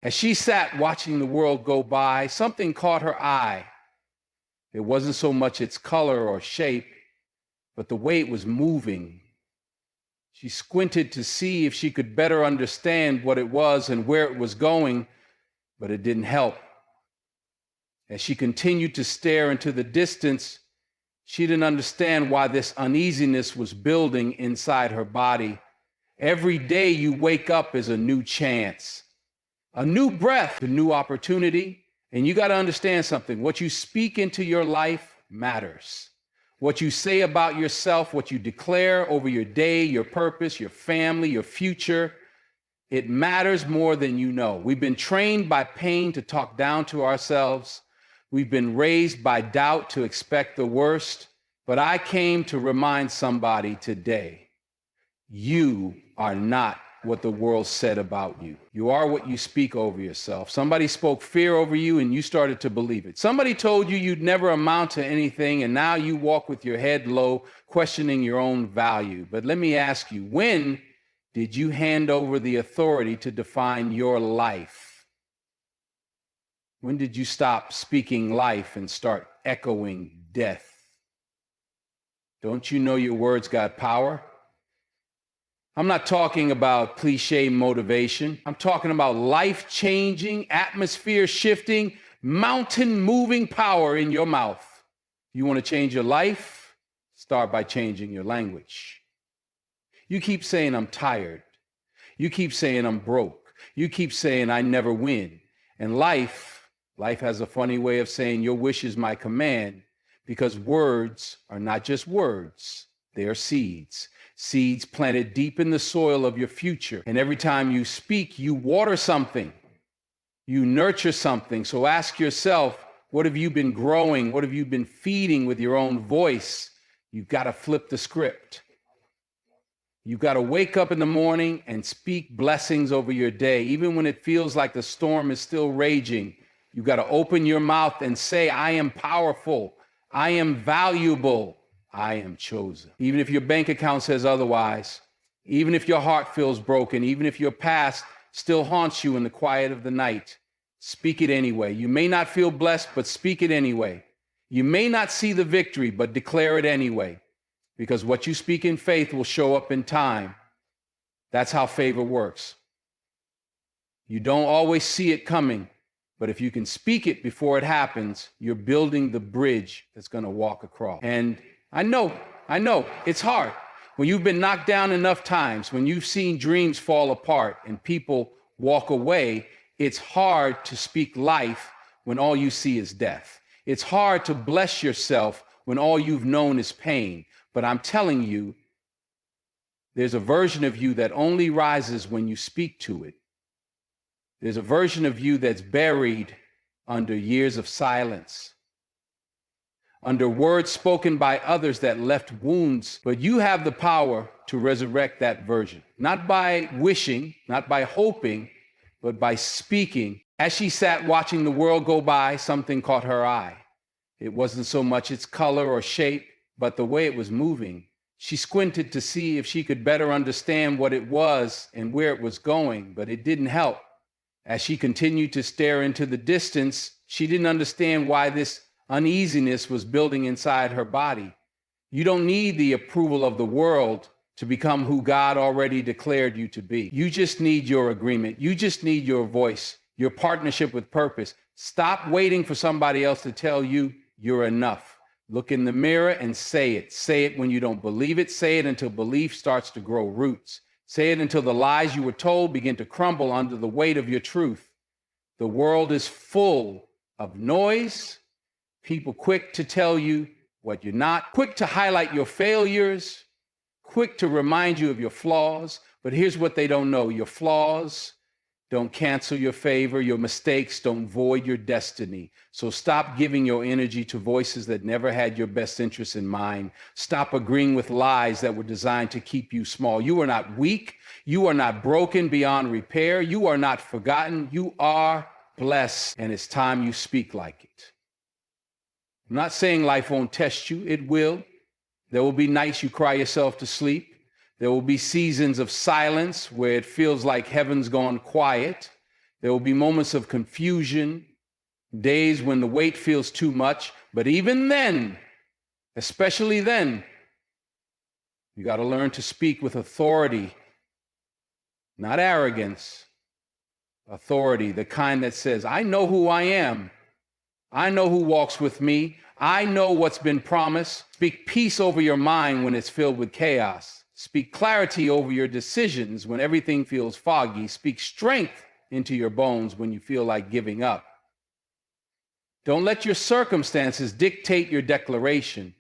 As she sat watching the world go by, something caught her eye. It wasn't so much its color or shape, but the way it was moving. She squinted to see if she could better understand what it was and where it was going, but it didn't help. As she continued to stare into the distance, she didn't understand why this uneasiness was building inside her body. Every day you wake up is a new chance, a new breath, a new opportunity. And you got to understand something. What you speak into your life matters. What you say about yourself, what you declare over your day, your purpose, your family, your future, it matters more than you know. We've been trained by pain to talk down to ourselves. We've been raised by doubt to expect the worst. But I came to remind somebody today, you are not what the world said about you. You are what you speak over yourself. Somebody spoke fear over you and you started to believe it. Somebody told you you'd never amount to anything and now you walk with your head low, questioning your own value. But let me ask you, when did you hand over the authority to define your life? When did you stop speaking life and start echoing death? Don't you know your words got power? I'm not talking about cliche motivation. I'm talking about life-changing, atmosphere-shifting, mountain-moving power in your mouth. You want to change your life? Start by changing your language. You keep saying, I'm tired. You keep saying, I'm broke. You keep saying, I never win. And life has a funny way of saying, your wish is my command, because words are not just words. They are seeds. Seeds planted deep in the soil of your future. And every time you speak, you water something. You nurture something. So ask yourself, what have you been growing? What have you been feeding with your own voice? You've got to flip the script. You've got to wake up in the morning and speak blessings over your day. Even when it feels like the storm is still raging, you've got to open your mouth and say, I am powerful. I am valuable. I am chosen. Even if your bank account says otherwise, even if your heart feels broken, even if your past still haunts you in the quiet of the night, speak it anyway. You may not feel blessed, but speak it anyway. You may not see the victory, but declare it anyway, because what you speak in faith will show up in time. That's how favor works. You don't always see it coming, but if you can speak it before it happens, you're building the bridge that's going to walk across. And I know, it's hard. When you've been knocked down enough times, when you've seen dreams fall apart and people walk away, it's hard to speak life when all you see is death. It's hard to bless yourself when all you've known is pain. But I'm telling you, there's a version of you that only rises when you speak to it. There's a version of you that's buried under years of silence, under words spoken by others that left wounds, but you have the power to resurrect that version, not by wishing, not by hoping, but by speaking. As she sat watching the world go by, something caught her eye. It wasn't so much its color or shape, but the way it was moving. She squinted to see if she could better understand what it was and where it was going, but it didn't help. As she continued to stare into the distance, she didn't understand why this uneasiness was building inside her body. You don't need the approval of the world to become who God already declared you to be. You just need your agreement. You just need your voice, your partnership with purpose. Stop waiting for somebody else to tell you you're enough. Look in the mirror and say it. Say it when you don't believe it. Say it until belief starts to grow roots. Say it until the lies you were told begin to crumble under the weight of your truth. The world is full of noise, people quick to tell you what you're not, quick to highlight your failures, quick to remind you of your flaws. But here's what they don't know. Your flaws don't cancel your favor. Your mistakes don't void your destiny. So stop giving your energy to voices that never had your best interests in mind. Stop agreeing with lies that were designed to keep you small. You are not weak. You are not broken beyond repair. You are not forgotten. You are blessed, and it's time you speak like it. I'm not saying life won't test you. It will. There will be nights you cry yourself to sleep. There will be seasons of silence where it feels like heaven's gone quiet. There will be moments of confusion, days when the weight feels too much. But even then, especially then, you got to learn to speak with authority, not arrogance. Authority, the kind that says, I know who I am. I know who walks with me. I know what's been promised. Speak peace over your mind when it's filled with chaos. Speak clarity over your decisions when everything feels foggy. Speak strength into your bones when you feel like giving up. Don't let your circumstances dictate your declaration.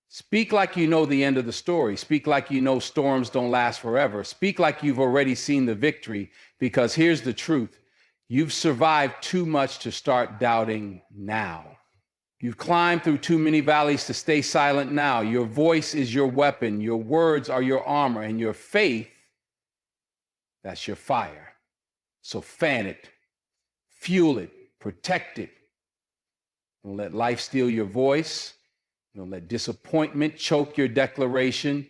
Speak like you know the end of the story. Speak like you know storms don't last forever. Speak like you've already seen the victory, because here's the truth. You've survived too much to start doubting now. You've climbed through too many valleys to stay silent now. Your voice is your weapon. Your words are your armor, and your faith, that's your fire. So fan it, fuel it, protect it. Don't let life steal your voice. Don't let disappointment choke your declaration.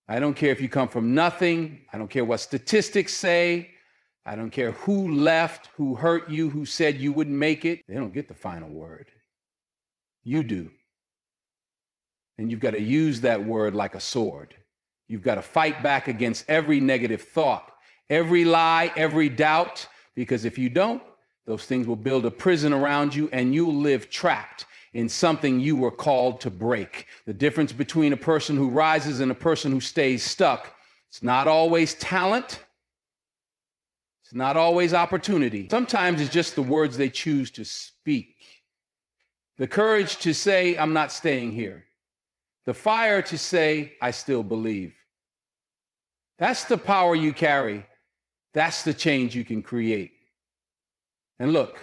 I don't care if you come from nothing. I don't care what statistics say. I don't care who left, who hurt you, who said you wouldn't make it. They don't get the final word. You do. And you've got to use that word like a sword. You've got to fight back against every negative thought, every lie, every doubt, because if you don't, those things will build a prison around you and you'll live trapped in something you were called to break. The difference between a person who rises and a person who stays stuck, it's not always talent. It's not always opportunity. Sometimes it's just the words they choose to speak. The courage to say, I'm not staying here. The fire to say, I still believe. That's the power you carry. That's the change you can create. And look,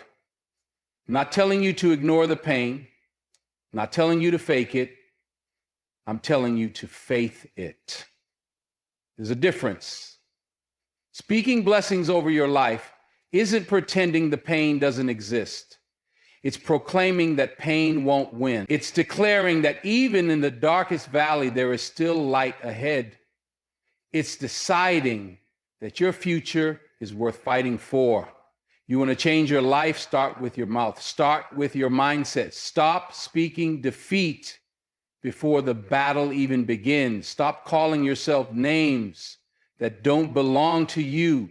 I'm not telling you to ignore the pain. I'm not telling you to fake it. I'm telling you to faith it. There's a difference. Speaking blessings over your life isn't pretending the pain doesn't exist. It's proclaiming that pain won't win. It's declaring that even in the darkest valley, there is still light ahead. It's deciding that your future is worth fighting for. You want to change your life? Start with your mouth. Start with your mindset. Stop speaking defeat before the battle even begins. Stop calling yourself names that don't belong to you.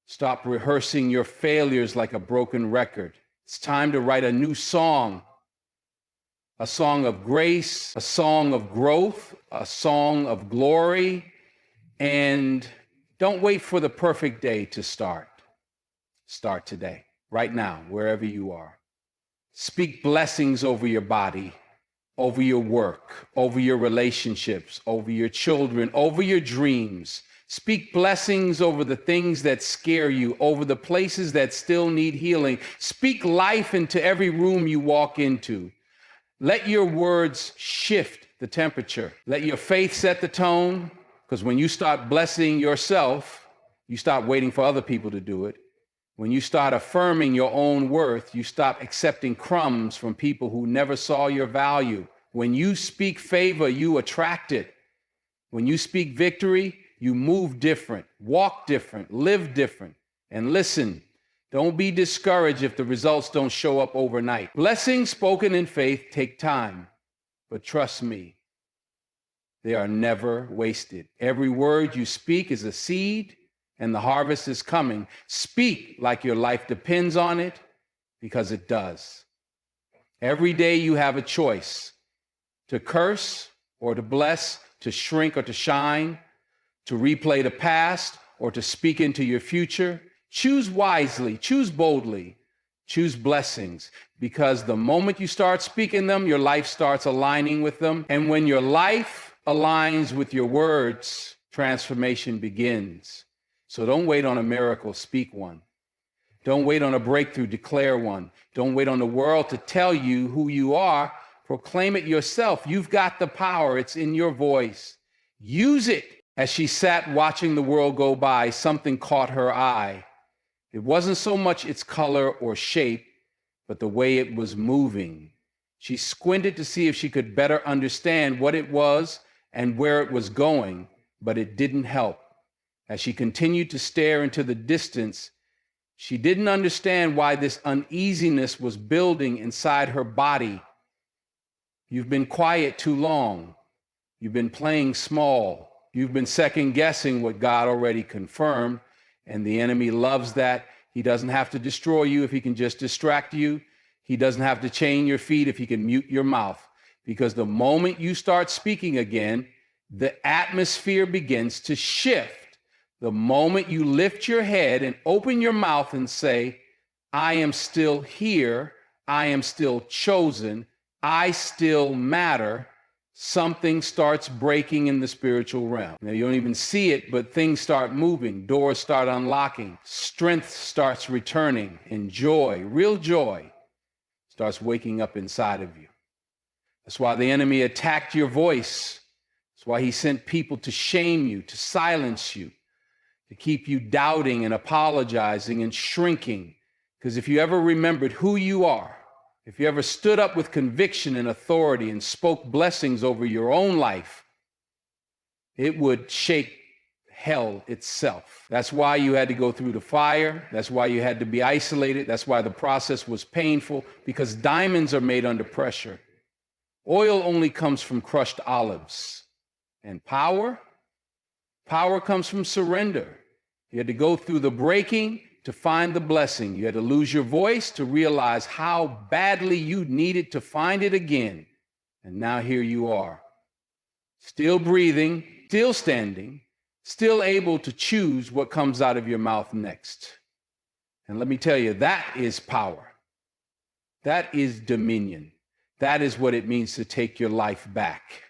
Stop rehearsing your failures like a broken record. It's time to write a new song, a song of grace, a song of growth, a song of glory. And don't wait for the perfect day to start. Start today, right now, wherever you are. Speak blessings over your body, over your work, over your relationships, over your children, over your dreams. Speak blessings over the things that scare you, over the places that still need healing. Speak life into every room you walk into. Let your words shift the temperature. Let your faith set the tone, because when you start blessing yourself, you stop waiting for other people to do it. When you start affirming your own worth, you stop accepting crumbs from people who never saw your value. When you speak favor, you attract it. When you speak victory, you move different, walk different, live different. And listen, don't be discouraged if the results don't show up overnight. Blessings spoken in faith take time, but trust me, they are never wasted. Every word you speak is a seed, and the harvest is coming. Speak like your life depends on it, because it does. Every day you have a choice to curse or to bless, to shrink or to shine, to replay the past or to speak into your future. Choose wisely, choose boldly, choose blessings, because the moment you start speaking them, your life starts aligning with them. And when your life aligns with your words, transformation begins. So don't wait on a miracle, speak one. Don't wait on a breakthrough, declare one. Don't wait on the world to tell you who you are, proclaim it yourself. You've got the power, it's in your voice. Use it. As she sat watching the world go by, something caught her eye. It wasn't so much its color or shape, but the way it was moving. She squinted to see if she could better understand what it was and where it was going, but it didn't help. As she continued to stare into the distance, she didn't understand why this uneasiness was building inside her body. You've been quiet too long. You've been playing small. You've been second guessing what God already confirmed, and the enemy loves that. He doesn't have to destroy you if he can just distract you. He doesn't have to chain your feet if he can mute your mouth. Because the moment you start speaking again, the atmosphere begins to shift. The moment you lift your head and open your mouth and say, I am still here, I am still chosen, I still matter, something starts breaking in the spiritual realm. Now, you don't even see it, but things start moving, doors start unlocking, strength starts returning, and joy, real joy, starts waking up inside of you. That's why the enemy attacked your voice. That's why he sent people to shame you, to silence you, to keep you doubting and apologizing and shrinking. Because if you ever remembered who you are, if you ever stood up with conviction and authority and spoke blessings over your own life, it would shake hell itself. That's why you had to go through the fire. That's why you had to be isolated. That's why the process was painful, because diamonds are made under pressure. Oil only comes from crushed olives. And power comes from surrender. You had to go through the breaking to find the blessing. You had to lose your voice to realize how badly you needed to find it again. And now here you are, still breathing, still standing, still able to choose what comes out of your mouth next. And let me tell you, that is power. That is dominion. That is what it means to take your life back.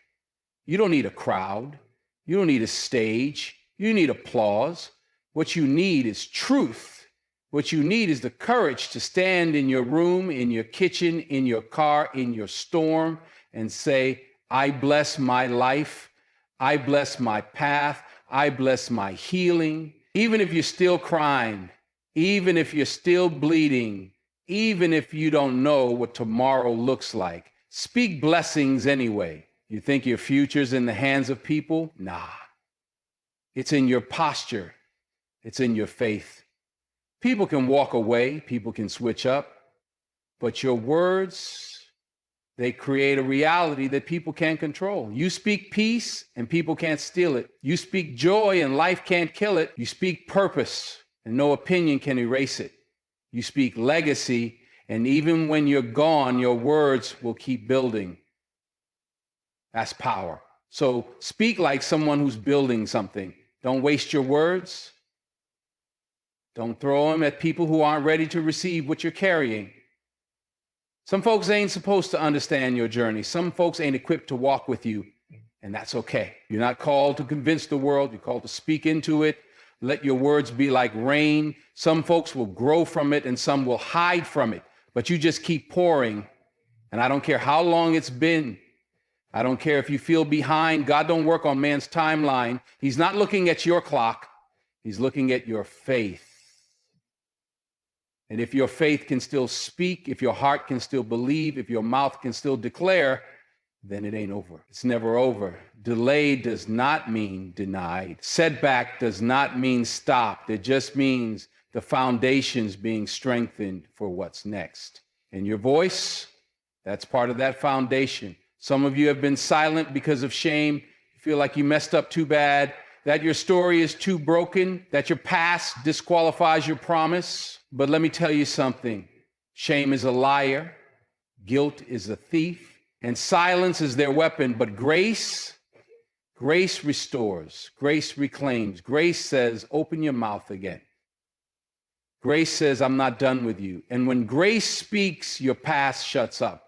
You don't need a crowd. You don't need a stage. You need applause. What you need is truth. What you need is the courage to stand in your room, in your kitchen, in your car, in your storm, and say, I bless my life. I bless my path. I bless my healing. Even if you're still crying, even if you're still bleeding, even if you don't know what tomorrow looks like, speak blessings anyway. You think your future's in the hands of people? Nah. It's in your posture. It's in your faith. People can walk away. People can switch up. But your words, they create a reality that people can't control. You speak peace and people can't steal it. You speak joy and life can't kill it. You speak purpose and no opinion can erase it. You speak legacy, and even when you're gone, your words will keep building. That's power. So speak like someone who's building something. Don't waste your words. Don't throw them at people who aren't ready to receive what you're carrying. Some folks ain't supposed to understand your journey. Some folks ain't equipped to walk with you, and that's okay. You're not called to convince the world. You're called to speak into it. Let your words be like rain. Some folks will grow from it and some will hide from it, but you just keep pouring. And I don't care how long it's been. I don't care if you feel behind. God don't work on man's timeline. He's not looking at your clock. He's looking at your faith. And if your faith can still speak, if your heart can still believe, if your mouth can still declare, then it ain't over. It's never over. Delay does not mean denied. Setback does not mean stopped. It just means the foundation's being strengthened for what's next. And your voice, that's part of that foundation. Some of you have been silent because of shame. You feel like you messed up too bad, that your story is too broken, that your past disqualifies your promise. But let me tell you something. Shame is a liar. Guilt is a thief. And silence is their weapon. But grace restores. Grace reclaims. Grace says, open your mouth again. Grace says, I'm not done with you. And when grace speaks, your past shuts up.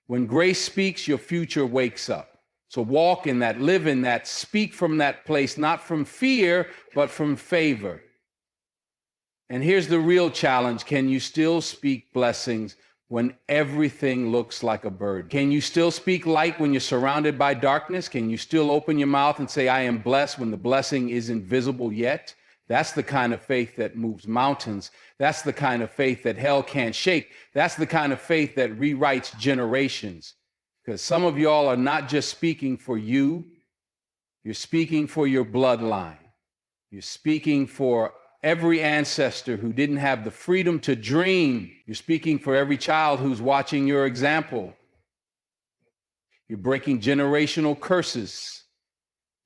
When grace speaks, your future wakes up. So walk in that, live in that, speak from that place, not from fear, but from favor. And here's the real challenge. Can you still speak blessings when everything looks like a burden? Can you still speak light when you're surrounded by darkness? Can you still open your mouth and say, I am blessed, when the blessing isn't visible yet? That's the kind of faith that moves mountains. That's the kind of faith that hell can't shake. That's the kind of faith that rewrites generations. Because some of y'all are not just speaking for you, you're speaking for your bloodline. You're speaking for every ancestor who didn't have the freedom to dream. You're speaking for every child who's watching your example. You're breaking generational curses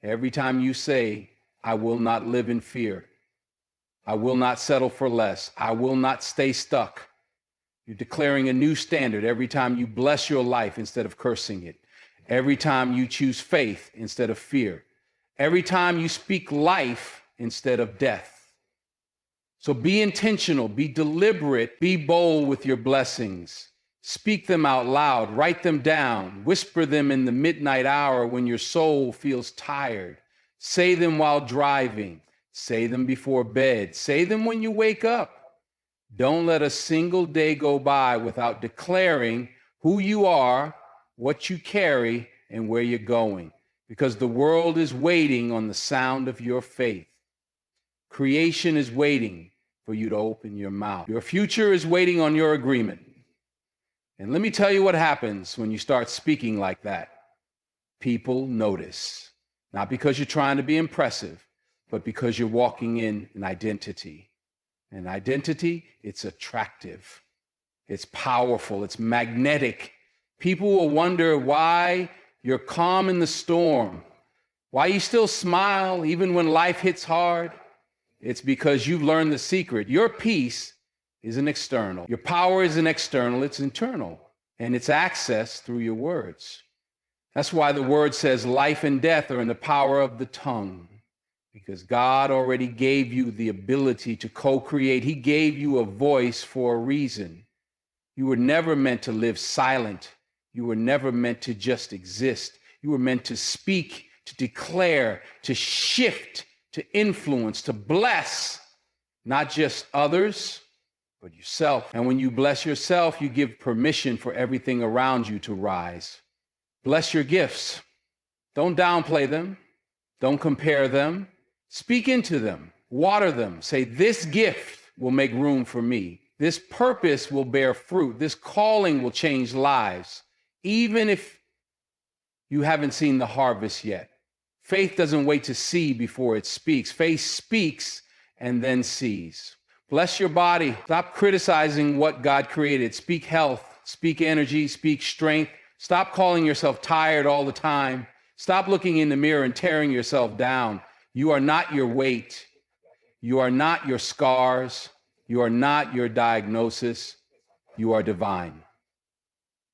every time you say, I will not live in fear. I will not settle for less. I will not stay stuck. You're declaring a new standard every time you bless your life instead of cursing it. Every time you choose faith instead of fear. Every time you speak life instead of death. So be intentional, be deliberate, be bold with your blessings. Speak them out loud, write them down, whisper them in the midnight hour when your soul feels tired. Say them while driving, say them before bed, say them when you wake up. Don't let a single day go by without declaring who you are, what you carry, and where you're going, because the world is waiting on the sound of your faith. Creation is waiting for you to open your mouth. Your future is waiting on your agreement. And let me tell you what happens when you start speaking like that. People notice, not because you're trying to be impressive, but because you're walking in an identity. An identity, it's attractive, it's powerful, it's magnetic. People will wonder why you're calm in the storm, why you still smile even when life hits hard. It's because you've learned the secret. Your peace isn't external. Your power isn't external, it's internal. And it's accessed through your words. That's why the word says life and death are in the power of the tongue. Because God already gave you the ability to co-create. He gave you a voice for a reason. You were never meant to live silent. You were never meant to just exist. You were meant to speak, to declare, to shift, to influence, to bless, not just others, but yourself. And when you bless yourself, you give permission for everything around you to rise. Bless your gifts. Don't downplay them. Don't compare them. Speak into them. Water them. Say, this gift will make room for me. This purpose will bear fruit. This calling will change lives, even if you haven't seen the harvest yet. Faith doesn't wait to see before it speaks. Faith speaks and then sees. Bless your body. Stop criticizing what God created. Speak health, speak energy, speak strength. Stop calling yourself tired all the time. Stop looking in the mirror and tearing yourself down. You are not your weight. You are not your scars. You are not your diagnosis. You are divine.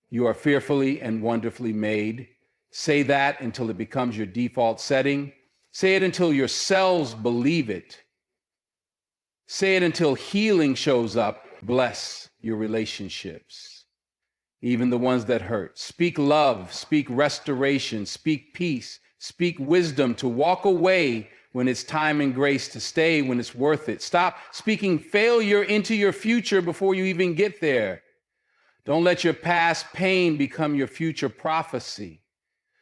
You are fearfully and wonderfully made. Say that until it becomes your default setting. Say it until your cells believe it. Say it until healing shows up. Bless your relationships, even the ones that hurt. Speak love, speak restoration, speak peace, speak wisdom to walk away when it's time and grace to stay when it's worth it. Stop speaking failure into your future before you even get there. Don't let your past pain become your future prophecy.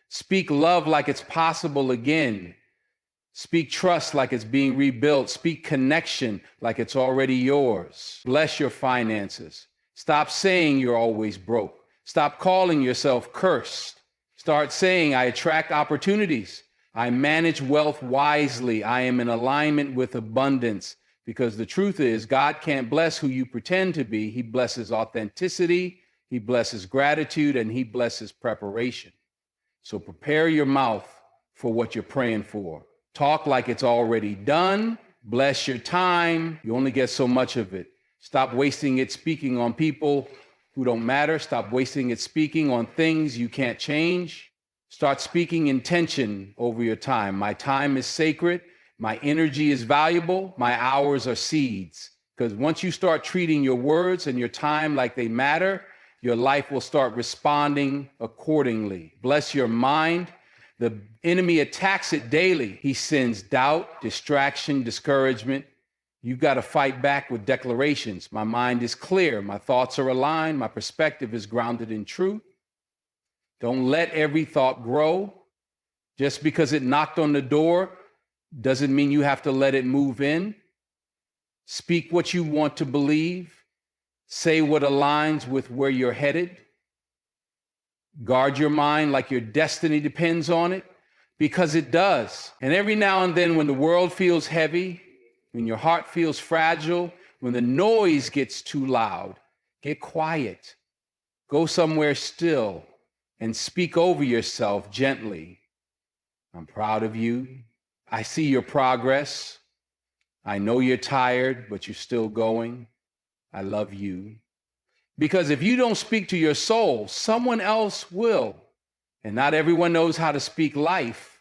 Speak love like it's possible again. Speak trust like it's being rebuilt. Speak connection like it's already yours. Bless your finances. Stop saying you're always broke. Stop calling yourself cursed. Start saying, I attract opportunities. I manage wealth wisely. I am in alignment with abundance. Because the truth is, God can't bless who you pretend to be. He blesses authenticity, He blesses gratitude, and He blesses preparation. So prepare your mouth for what you're praying for. Talk like it's already done. Bless your time. You only get so much of it. Stop wasting it speaking on people who don't matter. Stop wasting it speaking on things you can't change. Start speaking intention over your time. My time is sacred. My energy is valuable. My hours are seeds. Because once you start treating your words and your time like they matter, your life will start responding accordingly. Bless your mind. The enemy attacks it daily. He sends doubt, distraction, discouragement. You've got to fight back with declarations. My mind is clear. My thoughts are aligned. My perspective is grounded in truth. Don't let every thought grow. Just because it knocked on the door doesn't mean you have to let it move in. Speak what you want to believe. Say what aligns with where you're headed. Guard your mind like your destiny depends on it. because it does. And every now and then when the world feels heavy, when your heart feels fragile, when the noise gets too loud, get quiet. Go somewhere still and speak over yourself gently. I'm proud of you. I see your progress. I know you're tired, but you're still going. I love you. Because if you don't speak to your soul, someone else will. And not everyone knows how to speak life.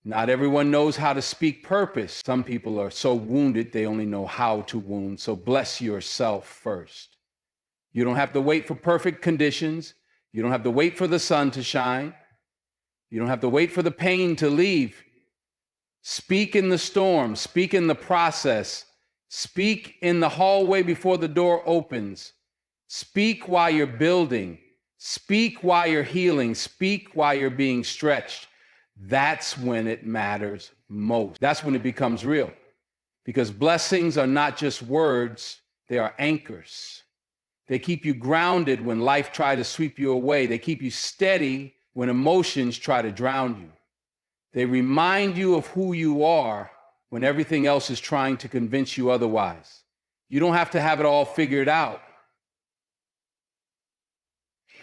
Not everyone knows how to speak purpose. Some people are so wounded, they only know how to wound. So bless yourself first. You don't have to wait for perfect conditions. You don't have to wait for the sun to shine. You don't have to wait for the pain to leave. Speak in the storm. Speak in the process. Speak in the hallway before the door opens. Speak while you're building. Speak while you're healing. Speak while you're being stretched. That's when it matters most. That's when it becomes real. Because blessings are not just words, they are anchors. They keep you grounded when life tries to sweep you away. They keep you steady when emotions try to drown you. They remind you of who you are when everything else is trying to convince you otherwise. You don't have to have it all figured out.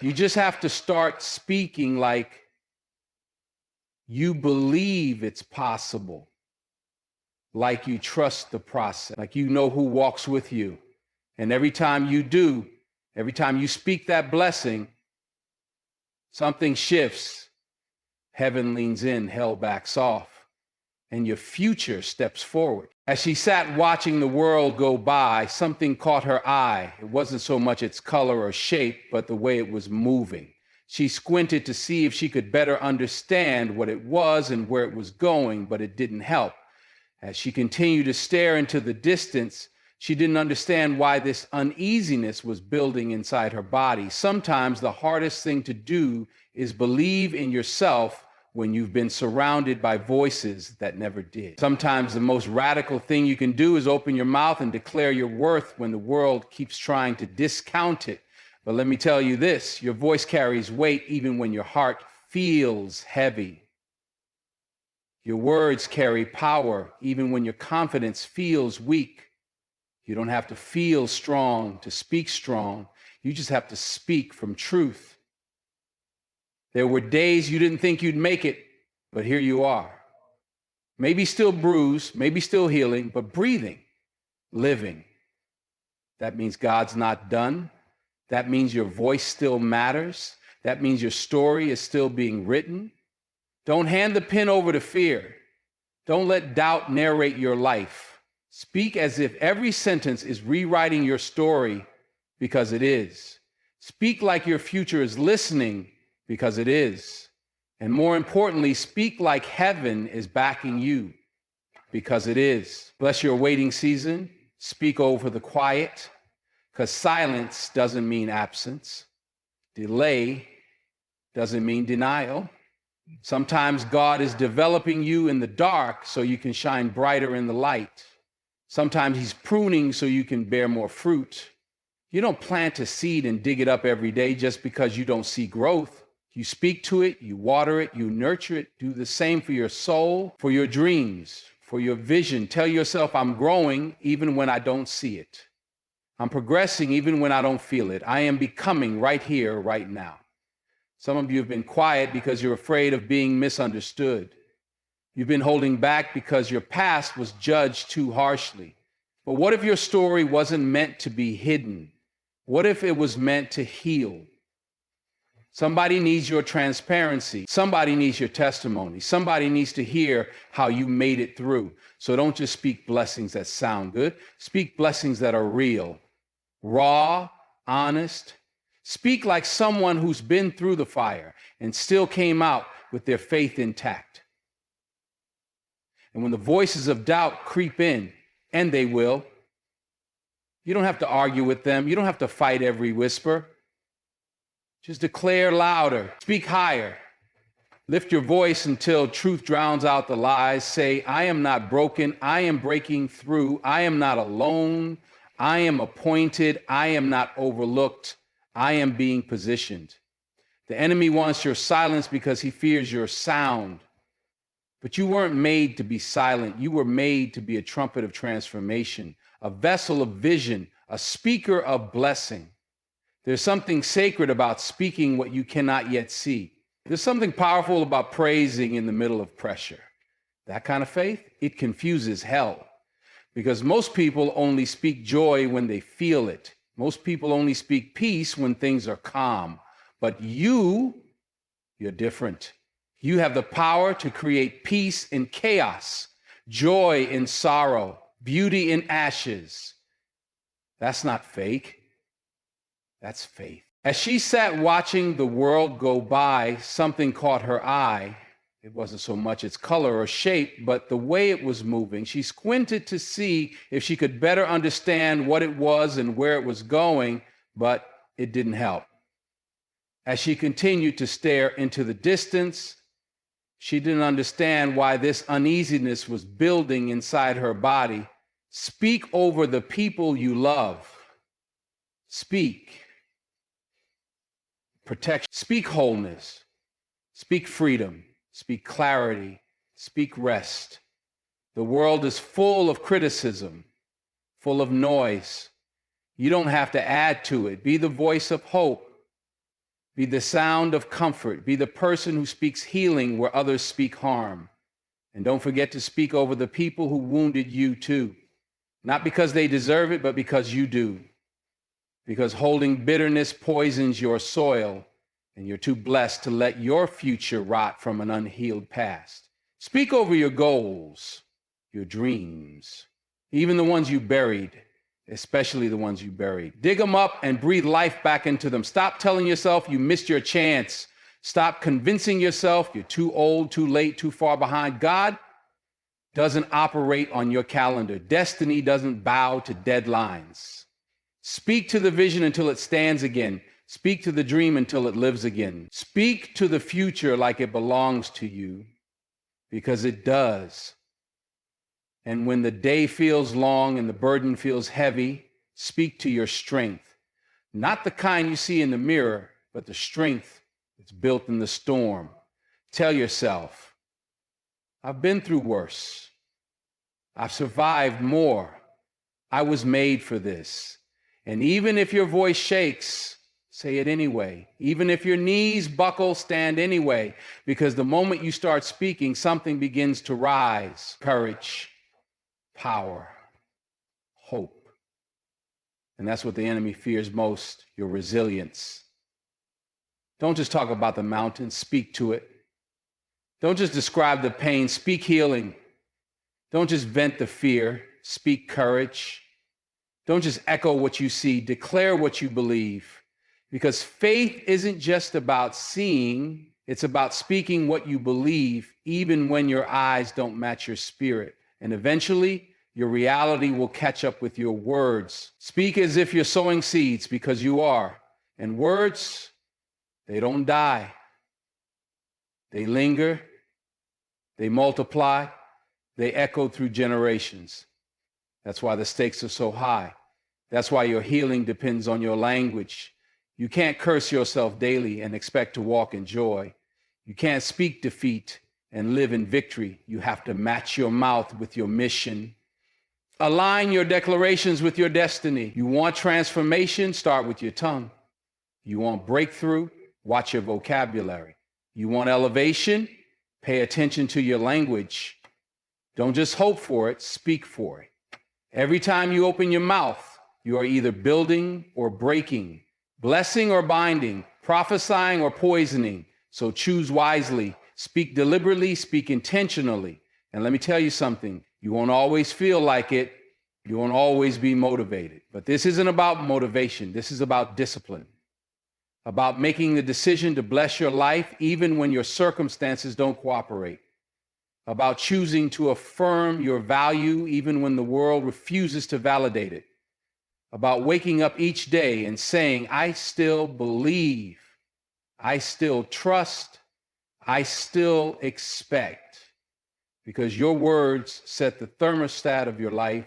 You just have to start speaking like you believe it's possible, like you trust the process, like you know who walks with you. And every time you do, every time you speak that blessing, something shifts. Heaven leans in, hell backs off, and your future steps forward. As she sat watching the world go by, something caught her eye. It wasn't so much its color or shape, but the way it was moving. She squinted to see if she could better understand what it was and where it was going, but it didn't help. As she continued to stare into the distance, she didn't understand why this uneasiness was building inside her body. Sometimes the hardest thing to do is believe in yourself when you've been surrounded by voices that never did. Sometimes the most radical thing you can do is open your mouth and declare your worth when the world keeps trying to discount it. But let me tell you this, your voice carries weight even when your heart feels heavy. Your words carry power even when your confidence feels weak. You don't have to feel strong to speak strong. You just have to speak from truth. There were days you didn't think you'd make it, but here you are. Maybe still bruised, maybe still healing, but breathing, living. That means God's not done. That means your voice still matters. That means your story is still being written. Don't hand the pen over to fear. Don't let doubt narrate your life. Speak as if every sentence is rewriting your story, because it is. Speak like your future is listening, because it is. And more importantly, speak like heaven is backing you, because it is. Bless your waiting season. Speak over the quiet, because silence doesn't mean absence. Delay doesn't mean denial. Sometimes God is developing you in the dark so you can shine brighter in the light. Sometimes he's pruning so you can bear more fruit. You don't plant a seed and dig it up every day just because you don't see growth. You speak to it, you water it, you nurture it. Do the same for your soul, for your dreams, for your vision. Tell yourself, I'm growing even when I don't see it. I'm progressing even when I don't feel it. I am becoming right here, right now. Some of you have been quiet because you're afraid of being misunderstood. You've been holding back because your past was judged too harshly. But what if your story wasn't meant to be hidden? What if it was meant to heal? Somebody needs your transparency. Somebody needs your testimony. Somebody needs to hear how you made it through. So don't just speak blessings that sound good. Speak blessings that are real, raw, honest. Speak like someone who's been through the fire and still came out with their faith intact. And when the voices of doubt creep in, and they will, you don't have to argue with them. You don't have to fight every whisper. Just declare louder, speak higher. Lift your voice until truth drowns out the lies. Say, I am not broken. I am breaking through. I am not alone. I am appointed. I am not overlooked. I am being positioned. The enemy wants your silence because he fears your sound. But you weren't made to be silent. You were made to be a trumpet of transformation, a vessel of vision, a speaker of blessing. There's something sacred about speaking what you cannot yet see. There's something powerful about praising in the middle of pressure. That kind of faith, it confuses hell. Because most people only speak joy when they feel it. Most people only speak peace when things are calm. But you're different. You have the power to create peace in chaos, joy in sorrow, beauty in ashes. That's not fake. That's faith. As she sat watching the world go by, something caught her eye. It wasn't so much its color or shape, but the way it was moving. She squinted to see if she could better understand what it was and where it was going, but it didn't help. As she continued to stare into the distance, she didn't understand why this uneasiness was building inside her body. Speak over the people you love. Speak. Protection. Speak wholeness. Speak freedom. Speak clarity. Speak rest. The world is full of criticism, full of noise. You don't have to add to it. Be the voice of hope. Be the sound of comfort. Be the person who speaks healing where others speak harm. And don't forget to speak over the people who wounded you too. Not because they deserve it, but because you do. Because holding bitterness poisons your soil, and you're too blessed to let your future rot from an unhealed past. Speak over your goals, your dreams, even the ones you buried, especially the ones you buried. Dig them up and breathe life back into them. Stop telling yourself you missed your chance. Stop convincing yourself you're too old, too late, too far behind. God doesn't operate on your calendar. Destiny doesn't bow to deadlines. Speak to the vision until it stands again. Speak to the dream until it lives again. Speak to the future like it belongs to you, because it does. And when the day feels long and the burden feels heavy, speak to your strength. Not the kind you see in the mirror, but the strength that's built in the storm. Tell yourself, I've been through worse. I've survived more. I was made for this. And even if your voice shakes, say it anyway. Even if your knees buckle, stand anyway. Because the moment you start speaking, something begins to rise. Courage, power, hope. And that's what the enemy fears most, your resilience. Don't just talk about the mountain, speak to it. Don't just describe the pain, speak healing. Don't just vent the fear, speak courage. Don't just echo what you see, declare what you believe. Because faith isn't just about seeing, it's about speaking what you believe, even when your eyes don't match your spirit. And eventually, your reality will catch up with your words. Speak as if you're sowing seeds, because you are. And words, they don't die. They linger, they multiply, they echo through generations. That's why the stakes are so high. That's why your healing depends on your language. You can't curse yourself daily and expect to walk in joy. You can't speak defeat and live in victory. You have to match your mouth with your mission. Align your declarations with your destiny. You want transformation? Start with your tongue. You want breakthrough? Watch your vocabulary. You want elevation? Pay attention to your language. Don't just hope for it, speak for it. Every time you open your mouth, you are either building or breaking, blessing or binding, prophesying or poisoning. So choose wisely, speak deliberately, speak intentionally. And let me tell you something, you won't always feel like it, you won't always be motivated. But this isn't about motivation, this is about discipline, about making the decision to bless your life even when your circumstances don't cooperate. About choosing to affirm your value even when the world refuses to validate it. About waking up each day and saying, I still believe, I still trust, I still expect. Because your words set the thermostat of your life.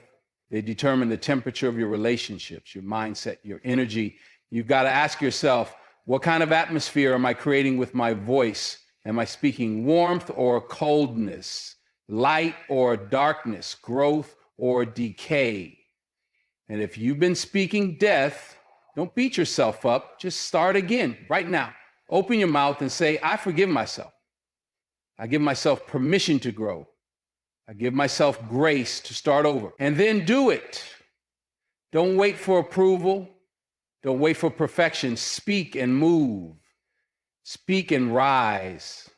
They determine the temperature of your relationships, your mindset, your energy. You've got to ask yourself, what kind of atmosphere am I creating with my voice? Am I speaking warmth or coldness, light or darkness, growth or decay? And if you've been speaking death, don't beat yourself up. Just start again right now. Open your mouth and say, I forgive myself. I give myself permission to grow. I give myself grace to start over. And then do it. Don't wait for approval. Don't wait for perfection. Speak and move. Speak and rise.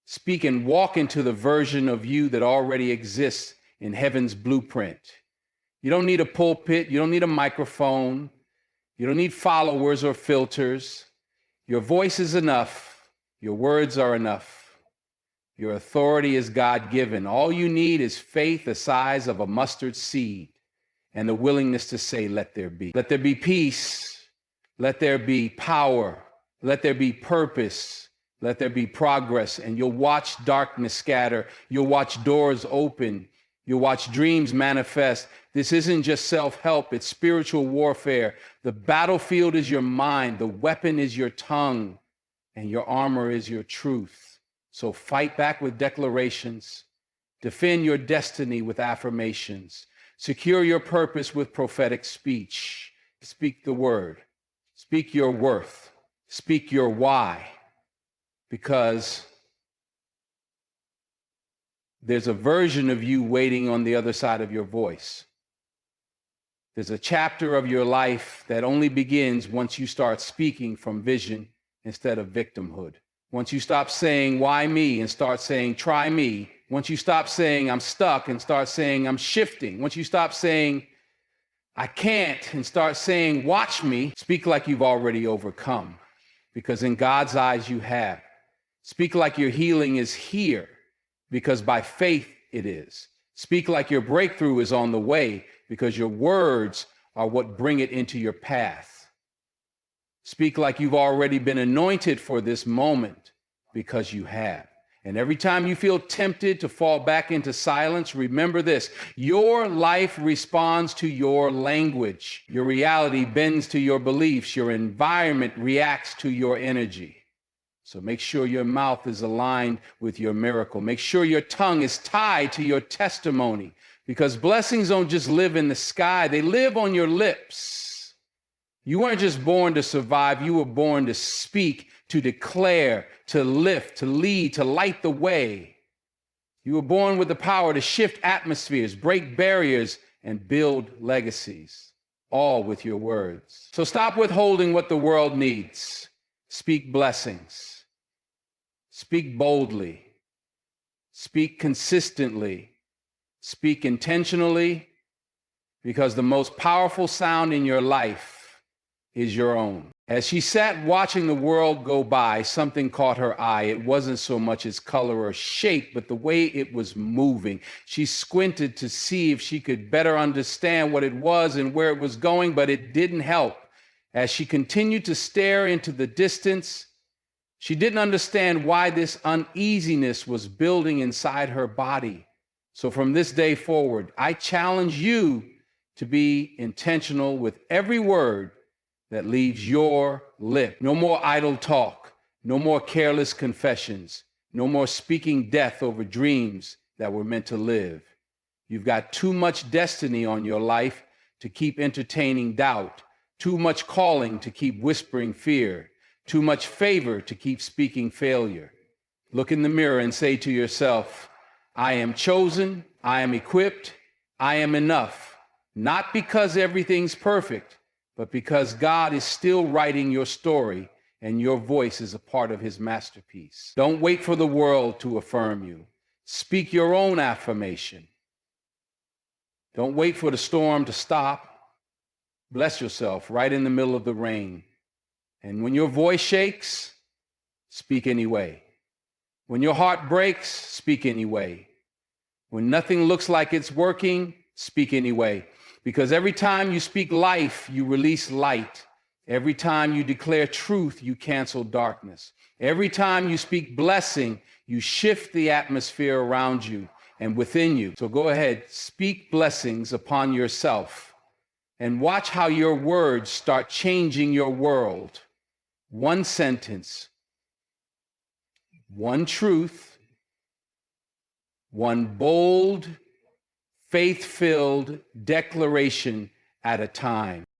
Speak and walk into the version of you that already exists in heaven's blueprint. You don't need a pulpit. You don't need a microphone. You don't need followers or filters. Your voice is enough. Your words are enough. Your authority is God-given. All you need is faith the size of a mustard seed and the willingness to say, let there be. Let there be peace. Let there be power. Let there be purpose. Let there be progress. And you'll watch darkness scatter. You'll watch doors open. You'll watch dreams manifest. This isn't just self-help. It's spiritual warfare. The battlefield is your mind. The weapon is your tongue. And your armor is your truth. So fight back with declarations. Defend your destiny with affirmations. Secure your purpose with prophetic speech. Speak the word. Speak your worth. Speak your why. Because there's a version of you waiting on the other side of your voice. There's a chapter of your life that only begins once you start speaking from vision instead of victimhood. Once you stop saying, why me, and start saying, try me. Once you stop saying, I'm stuck, and start saying, I'm shifting. Once you stop saying, I can't, and start saying, watch me, speak like you've already overcome. Because in God's eyes, you have. Speak like your healing is here, because by faith it is. Speak like your breakthrough is on the way, because your words are what bring it into your path. Speak like you've already been anointed for this moment, because you have. And every time you feel tempted to fall back into silence, remember this: your life responds to your language. Your reality bends to your beliefs. Your environment reacts to your energy. So make sure your mouth is aligned with your miracle. Make sure your tongue is tied to your testimony, because blessings don't just live in the sky. They live on your lips. You weren't just born to survive. You were born to speak, to declare, to lift, to lead, to light the way. You were born with the power to shift atmospheres, break barriers, and build legacies, all with your words. So stop withholding what the world needs. Speak blessings. Speak boldly. Speak consistently. Speak intentionally, because the most powerful sound in your life is your own. As she sat watching the world go by, something caught her eye. It wasn't so much its color or shape, but the way it was moving. She squinted to see if she could better understand what it was and where it was going, but it didn't help. As she continued to stare into the distance, she didn't understand why this uneasiness was building inside her body. So from this day forward, I challenge you to be intentional with every word that leaves your lip. No more idle talk. No more careless confessions. No more speaking death over dreams that were meant to live. You've got too much destiny on your life to keep entertaining doubt. Too much calling to keep whispering fear. Too much favor to keep speaking failure. Look in the mirror and say to yourself, I am chosen. I am equipped. I am enough. Not because everything's perfect, but because God is still writing your story and your voice is a part of his masterpiece. Don't wait for the world to affirm you. Speak your own affirmation. Don't wait for the storm to stop. Bless yourself right in the middle of the rain. And when your voice shakes, speak anyway. When your heart breaks, speak anyway. When nothing looks like it's working, speak anyway. Because every time you speak life, you release light. Every time you declare truth, you cancel darkness. Every time you speak blessing, you shift the atmosphere around you and within you. So go ahead, speak blessings upon yourself and watch how your words start changing your world. One sentence, one truth, one bold, faith-filled declaration at a time.